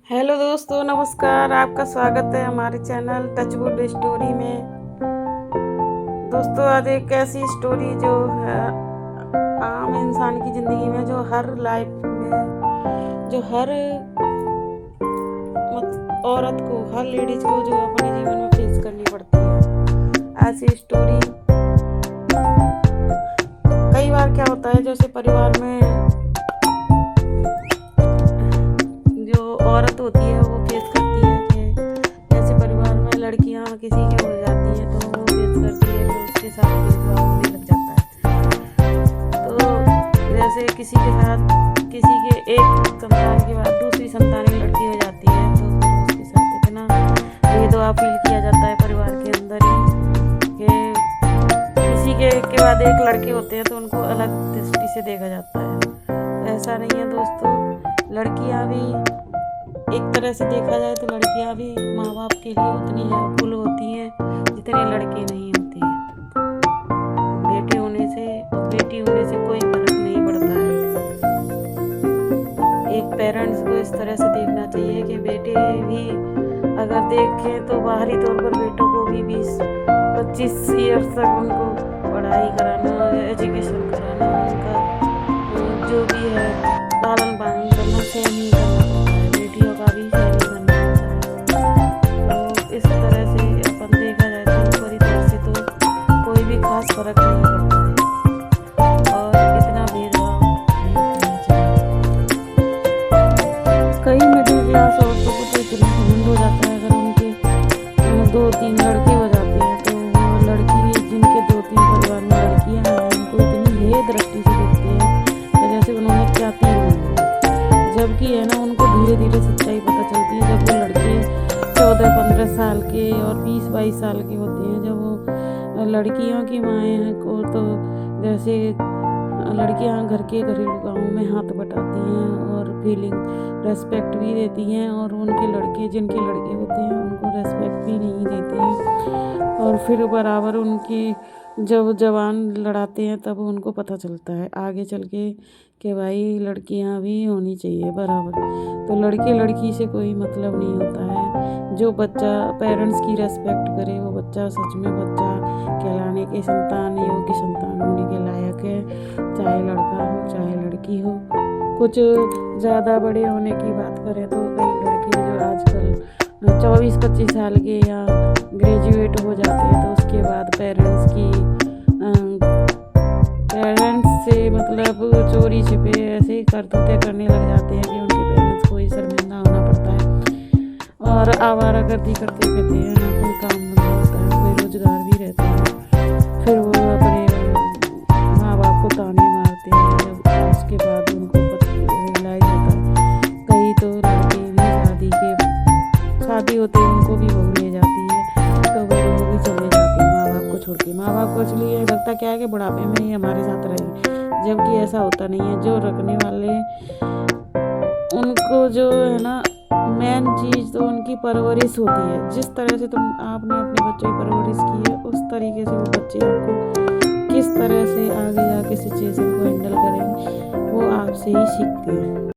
Hello दोस्तों, नमस्कार। आपका स्वागत है हमारे चैनल टचवुड स्टोरी में। दोस्तों, आज एक ऐसी स्टोरी जो है आम इंसान की ज़िंदगी में, जो हर लाइफ में, जो हर औरत को, हर लेडीज को जो अपने जीवन में फेस करनी पड़ती है। ऐसी स्टोरी कई बार क्या होता है, जैसे परिवार में जो औरत होती है वो फेस करती है कि जैसे परिवार में लड़कियां किसी के हो जाती है तो वो फेस करती है कि उसके साथ भेदभाव होने लग जाता है। तो जैसे किसी के साथ, किसी के एक संतान के बाद दूसरी संतान की लड़की हो जाती है तो फिर उसके साथ इतना भेदभाव फील किया जाता है परिवार के अंदर ही कि किसी के बाद एक लड़के होते हैं तो उनको अलग दृष्टि से देखा जाता है। तो ऐसा नहीं है दोस्तों, लड़कियां भी एक तरह से देखा जाए तो लड़कियां भी माँ बाप के लिए उतनी हेल्पफुल होती हैं जितने लड़के नहीं होते हैं। बेटे होने से और बेटी होने से कोई फर्क नहीं पड़ता है। एक पेरेंट्स को इस तरह से देखना चाहिए कि बेटे भी अगर देखें तो बाहरी तौर पर बेटों को भी 20-25 ईयर्स तक उनको पढ़ाई कराना, एजुकेशन कराना, उनका जो भी है पालन पालन करना सेम ही करना पड़ता है। बेटियों का भी सेम ही करना पड़ता है। तो इस तरह से अपन देखा जाए तो पूरी तरह से तो कोई भी खास फर्क नहीं पड़ता है और इतना भेदभाव नहीं करना चाहिए। कई मिडिल क्लास औरतों को तो इतना घमंड हो जाता है, अगर उनके 2-3 लड़के हो जाते हैं तो वो लड़की, जिनके 2-3 परिवार में लड़कियां हैं, उनको इतनी हे दृष्टि से देखते हैं कि जैसे उन्होंने क्या तीर मार दिया। जबकि है ना, उनको धीरे धीरे सच्चाई पता चलती है जब वो लड़के 14-15 साल के और 20-22 साल के होते हैं। जब वो लड़कियों की माएँ हैं को तो जैसे लड़कियां घर के घरेलू कामों में हाथ बटाती हैं और फीलिंग रेस्पेक्ट भी देती हैं, और उनके लड़के, जिनके लड़के होते हैं, उनको रेस्पेक्ट भी नहीं देते हैं। और फिर बराबर उनकी जब जवान लड़ाते हैं तब उनको पता चलता है आगे चल के कि भाई लड़कियां भी होनी चाहिए बराबर। तो लड़के लड़की से कोई मतलब नहीं होता है। जो बच्चा पेरेंट्स की रेस्पेक्ट करे वो बच्चा सच में बच्चा कहलाने के संतान, योग्य संतान होने के लायक है, चाहे लड़का हो चाहे लड़की हो। कुछ ज़्यादा बड़े होने की बात करें तो कई लड़के जो आजकल 24-25 साल के या ग्रेजुएट हो जाते हैं तो उसके बाद पेरेंट्स से मतलब चोरी छिपे ऐसे करतूतें करने लग जाते हैं कि उनके पेरेंट्स को ही शर्मिंदा होना पड़ता है। और आवारागर्दी करते रहते हैं, ना कोई काम धंधा होता है, कोई रोजगार भी रहता है। फिर वो अपने माँ बाप को ताने मारते हैं जब उसके बाद उनको रियलाइज होता है। कई तो लड़के भी शादी होते हैं उनको भी बहू ले जाती है तो वो भी चले जाती है माँ बाप को छोड़ के। माँ बाप को इसलिए लगता क्या है कि बुढ़ापे में ही हमारे साथ रहे, जबकि ऐसा होता नहीं है। जो रखने वाले उनको जो है ना, मेन चीज़ तो उनकी परवरिश होती है। जिस तरह से आपने अपने बच्चों की परवरिश की है उस तरीके से वो बच्चे आपको किस तरह से आगे जाके सिचुएशन को हैंडल करेंगे वो आपसे ही सीखते हैं।